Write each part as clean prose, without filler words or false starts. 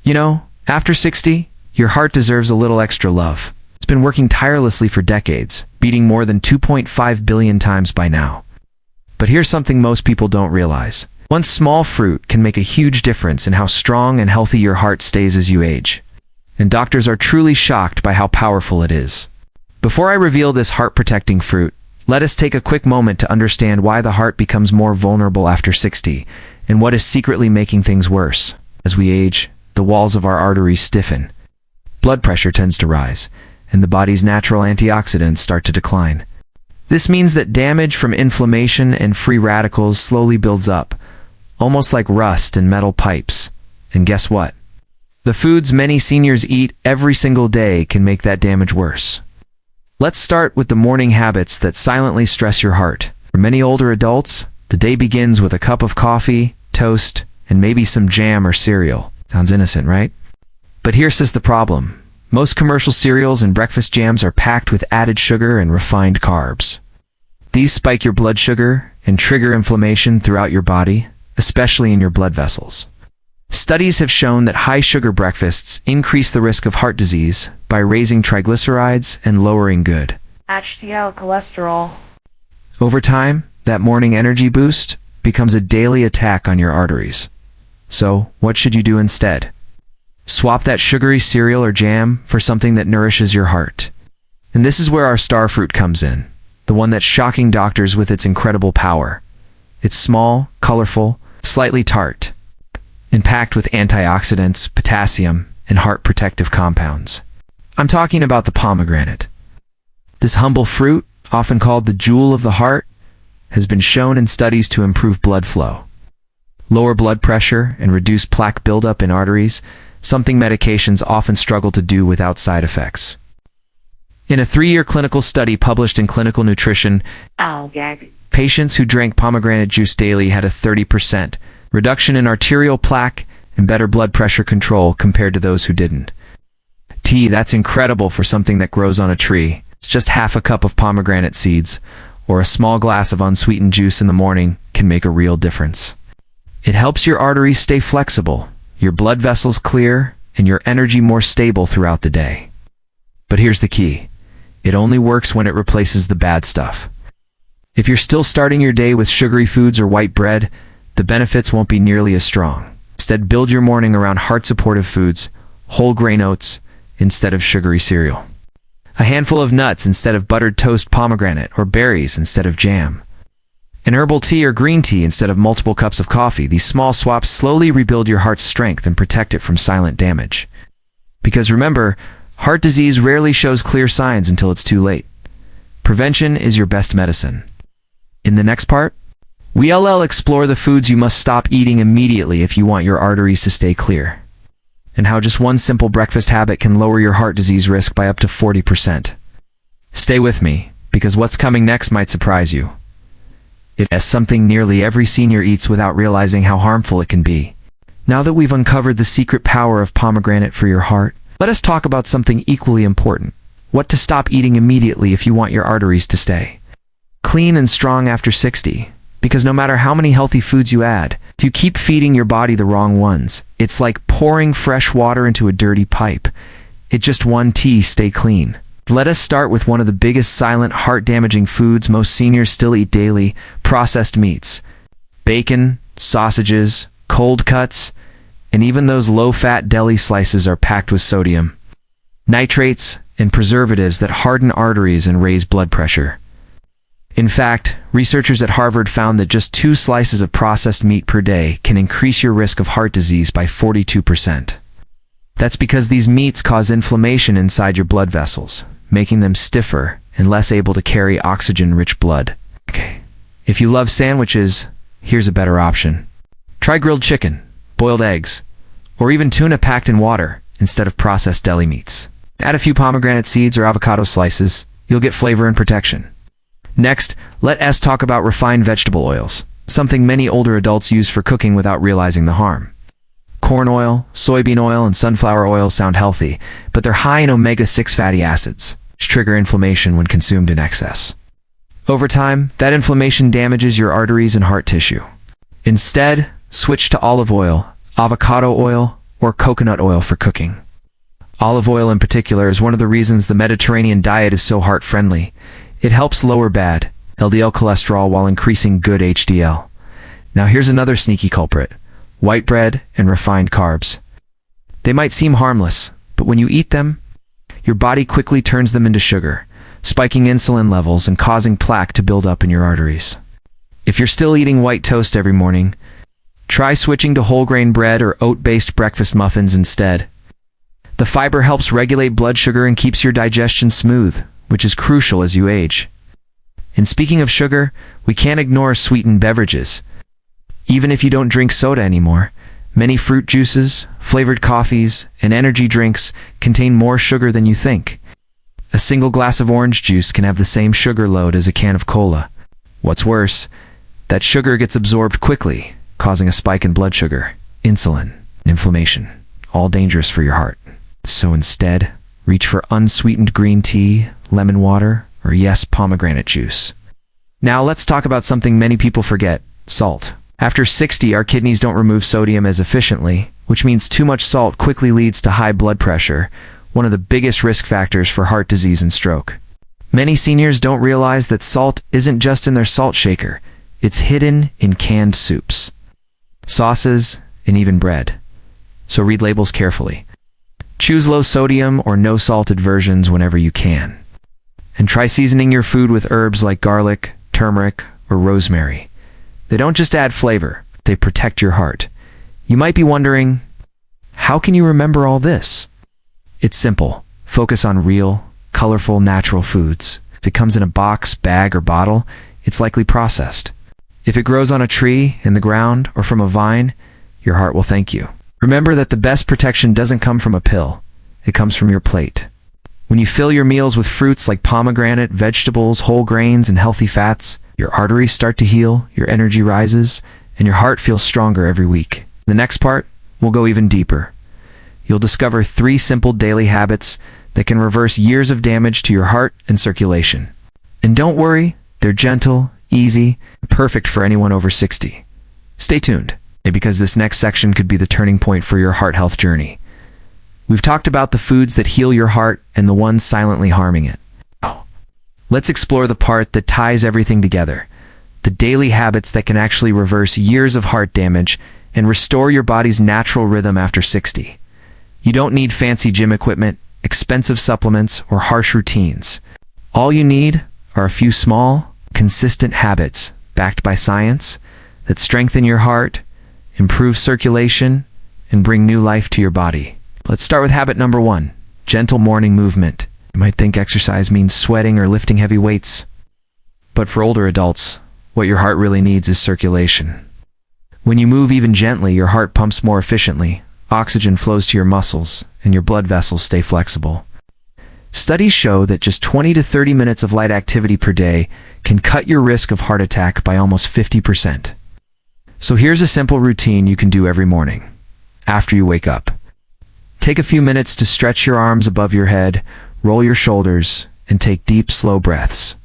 You know, after 60, your heart deserves a little extra love. It's been working tirelessly for decades, beating more than 2.5 billion times by now. But here's something most people don't realize. One small fruit can make a huge difference in how strong and healthy your heart stays as you age. And doctors are truly shocked by how powerful it is. Before I reveal this heart-protecting fruit, let us take a quick moment to understand why the heart becomes more vulnerable after 60, and what is secretly making things worse. As we age, the walls of our arteries stiffen. Blood pressure tends to rise, and the body's natural antioxidants start to decline. This means that damage from inflammation and free radicals slowly builds up, almost like rust in metal pipes. And guess what? The foods many seniors eat every single day can make that damage worse. Let's start with the morning habits that silently stress your heart. For many older adults, the day begins with a cup of coffee, toast, and maybe some jam or cereal. Sounds innocent, right? But here's the problem. Most commercial cereals and breakfast jams are packed with added sugar and refined carbs. These spike your blood sugar and trigger inflammation throughout your body, especially in your blood vessels. Studies have shown that high-sugar breakfasts increase the risk of heart disease by raising triglycerides and lowering good HDL cholesterol. Over time, that morning energy boost becomes a daily attack on your arteries. So, what should you do instead? Swap that sugary cereal or jam for something that nourishes your heart. And this is where our star fruit comes in, the one that's shocking doctors with its incredible power. It's small, colorful, slightly tart, and packed with antioxidants, potassium, and heart-protective compounds. I'm talking about the pomegranate. This humble fruit, often called the jewel of the heart, has been shown in studies to improve blood flow, lower blood pressure, and reduce plaque buildup in arteries, something medications often struggle to do without side effects. In a 3-year clinical study published in Clinical Nutrition, patients who drank pomegranate juice daily had a 30% reduction in arterial plaque and better blood pressure control compared to those who didn't. That's incredible for something that grows on a tree. It's just half a cup of pomegranate seeds, or a small glass of unsweetened juice in the morning can make a real difference. It helps your arteries stay flexible, your blood vessels clear, and your energy more stable throughout the day. But here's the key. It only works when it replaces the bad stuff. If you're still starting your day with sugary foods or white bread, the benefits won't be nearly as strong. Instead, build your morning around heart-supportive foods, whole grain oats instead of sugary cereal, a handful of nuts instead of buttered toast pomegranate, or berries instead of jam, an herbal tea or green tea instead of multiple cups of coffee. These small swaps slowly rebuild your heart's strength and protect it from silent damage. Because remember, heart disease rarely shows clear signs until it's too late. Prevention is your best medicine. In the next part, we'll explore the foods you must stop eating immediately if you want your arteries to stay clear, and how just one simple breakfast habit can lower your heart disease risk by up to 40%. Stay with me, because what's coming next might surprise you. It is something nearly every senior eats without realizing how harmful it can be. Now that we've uncovered the secret power of pomegranate for your heart, let us talk about something equally important: what to stop eating immediately if you want your arteries to stay clean and strong after 60. Because no matter how many healthy foods you add, if you keep feeding your body the wrong ones, it's like pouring fresh water into a dirty pipe. It just one tea, stay clean. Let us start with one of the biggest silent heart-damaging foods most seniors still eat daily: processed meats. Bacon, sausages, cold cuts, and even those low-fat deli slices are packed with sodium, nitrates, and preservatives that harden arteries and raise blood pressure. In fact, researchers at Harvard found that just 2 slices of processed meat per day can increase your risk of heart disease by 42%. That's because these meats cause inflammation inside your blood vessels, making them stiffer and less able to carry oxygen-rich blood. If you love sandwiches, here's a better option. Try grilled chicken, boiled eggs, or even tuna packed in water instead of processed deli meats. Add a few pomegranate seeds or avocado slices. You'll get flavor and protection. Next, let us talk about refined vegetable oils, something many older adults use for cooking without realizing the harm. Corn oil, soybean oil, and sunflower oil sound healthy, but they're high in omega-6 fatty acids, which trigger inflammation when consumed in excess. Over time, that inflammation damages your arteries and heart tissue. Instead, switch to olive oil, avocado oil, or coconut oil for cooking. Olive oil in particular is one of the reasons the Mediterranean diet is so heart-friendly. It helps lower bad LDL cholesterol while increasing good HDL. Now here's another sneaky culprit: white bread and refined carbs. They might seem harmless, but when you eat them, your body quickly turns them into sugar, spiking insulin levels and causing plaque to build up in your arteries. If you're still eating white toast every morning, try switching to whole grain bread or oat-based breakfast muffins instead. The fiber helps regulate blood sugar and keeps your digestion smooth, which is crucial as you age. And speaking of sugar, we can't ignore sweetened beverages. Even if you don't drink soda anymore, many fruit juices, flavored coffees, and energy drinks contain more sugar than you think. A single glass of orange juice can have the same sugar load as a can of cola. What's worse, that sugar gets absorbed quickly, causing a spike in blood sugar, insulin, and inflammation, all dangerous for your heart. So instead, reach for unsweetened green tea, lemon water, or yes, pomegranate juice. Now let's talk about something many people forget: salt. After 60, our kidneys don't remove sodium as efficiently, which means too much salt quickly leads to high blood pressure, one of the biggest risk factors for heart disease and stroke. Many seniors don't realize that salt isn't just in their salt shaker, it's hidden in canned soups, sauces, and even bread. So read labels carefully. Choose low sodium or no salted versions whenever you can. And try seasoning your food with herbs like garlic, turmeric, or rosemary. They don't just add flavor, they protect your heart. You might be wondering, how can you remember all this? It's simple. Focus on real, colorful, natural foods. If it comes in a box, bag, or bottle, it's likely processed. If it grows on a tree, in the ground, or from a vine, your heart will thank you. Remember that the best protection doesn't come from a pill. It comes from your plate. When you fill your meals with fruits like pomegranate, vegetables, whole grains, and healthy fats, your arteries start to heal, your energy rises, and your heart feels stronger every week. The next part, we'll go even deeper. You'll discover 3 simple daily habits that can reverse years of damage to your heart and circulation. And don't worry, they're gentle, easy, and perfect for anyone over 60. Stay tuned, because this next section could be the turning point for your heart health journey. We've talked about the foods that heal your heart and the ones silently harming it. Let's explore the part that ties everything together, the daily habits that can actually reverse years of heart damage and restore your body's natural rhythm after 60. You don't need fancy gym equipment, expensive supplements, or harsh routines. All you need are a few small, consistent habits backed by science that strengthen your heart, improve circulation, and bring new life to your body. Let's start with habit number 1, gentle morning movement. You might think exercise means sweating or lifting heavy weights. But for older adults, what your heart really needs is circulation. When you move even gently, your heart pumps more efficiently, oxygen flows to your muscles, and your blood vessels stay flexible. Studies show that just 20 to 30 minutes of light activity per day can cut your risk of heart attack by almost 50%. So here's a simple routine you can do every morning. After you wake up, take a few minutes to stretch your arms above your head, roll your shoulders, and take deep, slow breaths.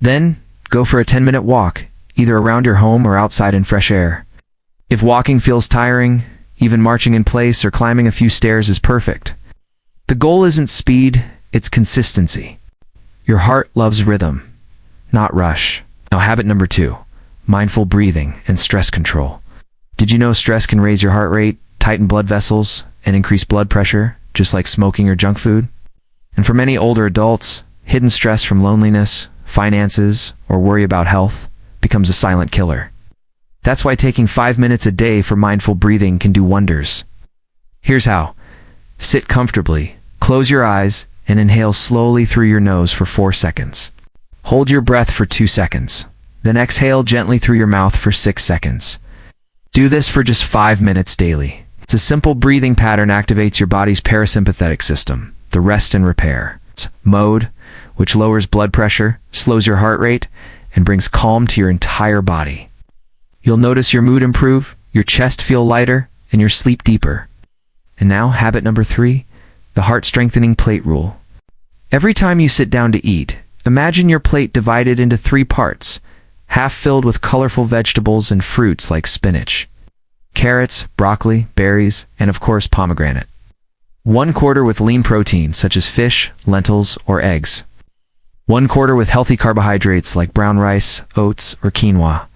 Then, go for a 10-minute walk, either around your home or outside in fresh air. If walking feels tiring, even marching in place or climbing a few stairs is perfect. The goal isn't speed, it's consistency. Your heart loves rhythm, not rush. Now, habit number 2, mindful breathing and stress control. Did you know stress can raise your heart rate, tighten blood vessels, and increase blood pressure, just like smoking or junk food? And for many older adults, hidden stress from loneliness, finances, or worry about health becomes a silent killer. That's why taking 5 minutes a day for mindful breathing can do wonders. Here's how. Sit comfortably, close your eyes, and inhale slowly through your nose for 4 seconds. Hold your breath for 2 seconds. Then exhale gently through your mouth for 6 seconds. Do this for just 5 minutes daily. It's a simple breathing pattern activates your body's parasympathetic system, the rest and repair mode, which lowers blood pressure, slows your heart rate, and brings calm to your entire body. You'll notice your mood improve, your chest feel lighter, and your sleep deeper. And now, habit number 3, the heart-strengthening plate rule. Every time you sit down to eat, imagine your plate divided into 3 parts, half filled with colorful vegetables and fruits like spinach, carrots, broccoli, berries, and of course pomegranate. 1/4 with lean protein such as fish, lentils, or eggs. 1/4 with healthy carbohydrates like brown rice, oats, or quinoa.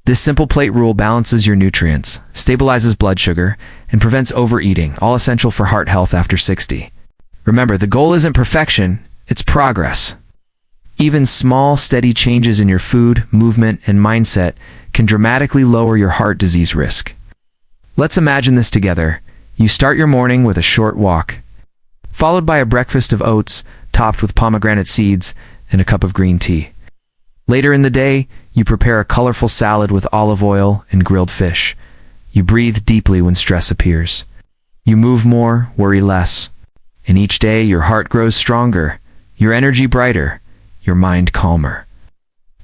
This simple plate rule balances your nutrients, stabilizes blood sugar, and prevents overeating, all essential for heart health after 60. Remember, the goal isn't perfection, it's progress. Even small, steady changes in your food, movement, and mindset can dramatically lower your heart disease risk. Let's imagine this together. You start your morning with a short walk, followed by a breakfast of oats topped with pomegranate seeds and a cup of green tea. Later in the day, you prepare a colorful salad with olive oil and grilled fish. You breathe deeply when stress appears. You move more, worry less. And each day, your heart grows stronger, your energy brighter, your mind calmer.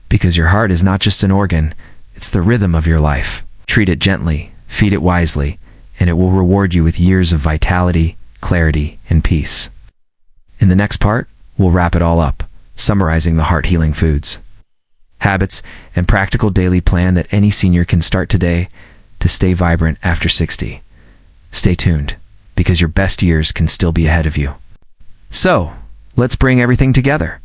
Because your heart is not just an organ, it's the rhythm of your life. Treat it gently, feed it wisely, and it will reward you with years of vitality, clarity, and peace. In the next part, we'll wrap it all up, summarizing the heart-healing foods, habits, and practical daily plan that any senior can start today to stay vibrant after 60. Stay tuned, because your best years can still be ahead of you. So, let's bring everything together.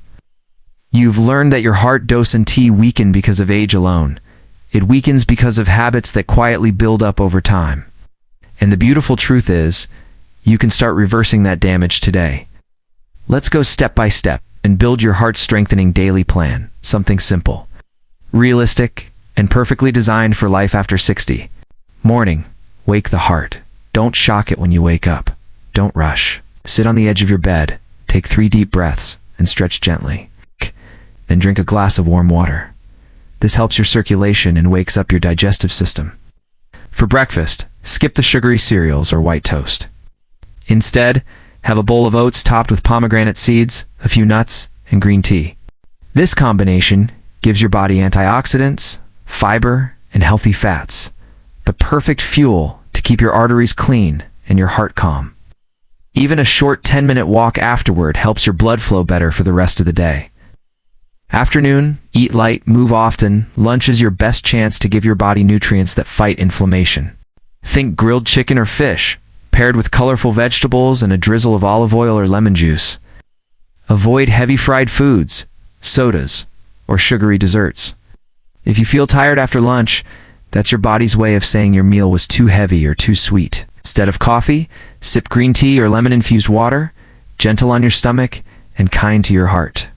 You've learned that your heart dose and tea weaken because of age alone. It weakens because of habits that quietly build up over time. And the beautiful truth is, you can start reversing that damage today. Let's go step by step and build your heart-strengthening daily plan, something simple, realistic, and perfectly designed for life after 60. Morning, wake the heart. Don't shock it when you wake up. Don't rush. Sit on the edge of your bed, take 3 deep breaths, and stretch gently. Then drink a glass of warm water. This helps your circulation and wakes up your digestive system. For breakfast, skip the sugary cereals or white toast. Instead, have a bowl of oats topped with pomegranate seeds, a few nuts, and green tea. This combination gives your body antioxidants, fiber, and healthy fats, the perfect fuel to keep your arteries clean and your heart calm. Even a short 10-minute walk afterward helps your blood flow better for the rest of the day. Afternoon, eat light, move often. Lunch is your best chance to give your body nutrients that fight inflammation. Think grilled chicken or fish, paired with colorful vegetables and a drizzle of olive oil or lemon juice. Avoid heavy fried foods, sodas, or sugary desserts. If you feel tired after lunch, that's your body's way of saying your meal was too heavy or too sweet. Instead of coffee, sip green tea or lemon-infused water, gentle on your stomach and kind to your heart.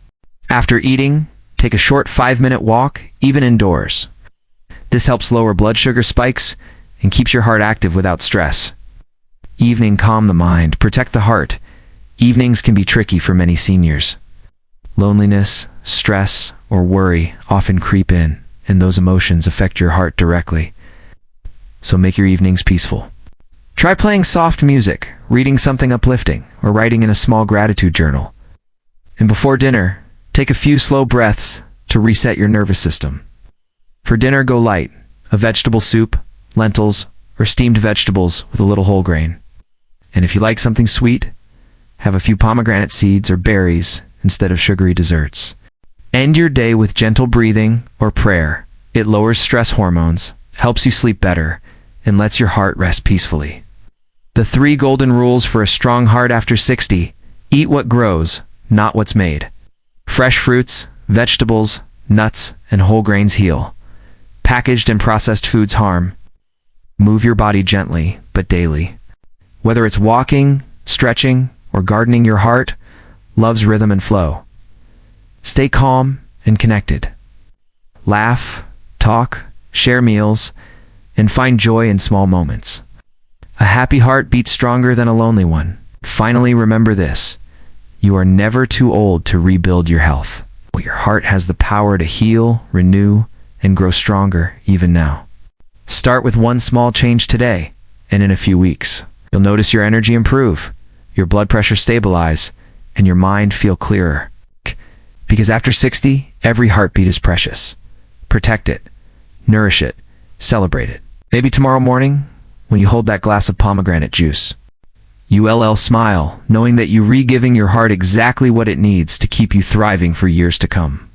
After eating, take a short 5-minute walk, even indoors. This helps lower blood sugar spikes and keeps your heart active without stress. Evening, calm the mind, protect the heart. Evenings can be tricky for many seniors. Loneliness, stress, or worry often creep in, and those emotions affect your heart directly. So make your evenings peaceful. Try playing soft music, reading something uplifting, or writing in a small gratitude journal. And before dinner, take a few slow breaths to reset your nervous system. For dinner, go light, a vegetable soup, lentils, or steamed vegetables with a little whole grain. And if you like something sweet, have a few pomegranate seeds or berries instead of sugary desserts. End your day with gentle breathing or prayer. It lowers stress hormones, helps you sleep better, and lets your heart rest peacefully. The 3 golden rules for a strong heart after 60. Eat what grows, not what's made. Fresh fruits, vegetables, nuts, and whole grains heal. Packaged and processed foods harm. Move your body gently, but daily. Whether it's walking, stretching, or gardening, your heart loves rhythm and flow. Stay calm and connected. Laugh, talk, share meals, and find joy in small moments. A happy heart beats stronger than a lonely one. Finally, remember this. You are never too old to rebuild your health. Your heart has the power to heal, renew, and grow stronger even now. Start with one small change today, and in a few weeks, you'll notice your energy improve, your blood pressure stabilize, and your mind feel clearer. Because after 60, every heartbeat is precious. Protect it, nourish it, celebrate it. Maybe tomorrow morning, when you hold that glass of pomegranate juice, you'll smile, knowing that you're re-giving your heart exactly what it needs to keep you thriving for years to come.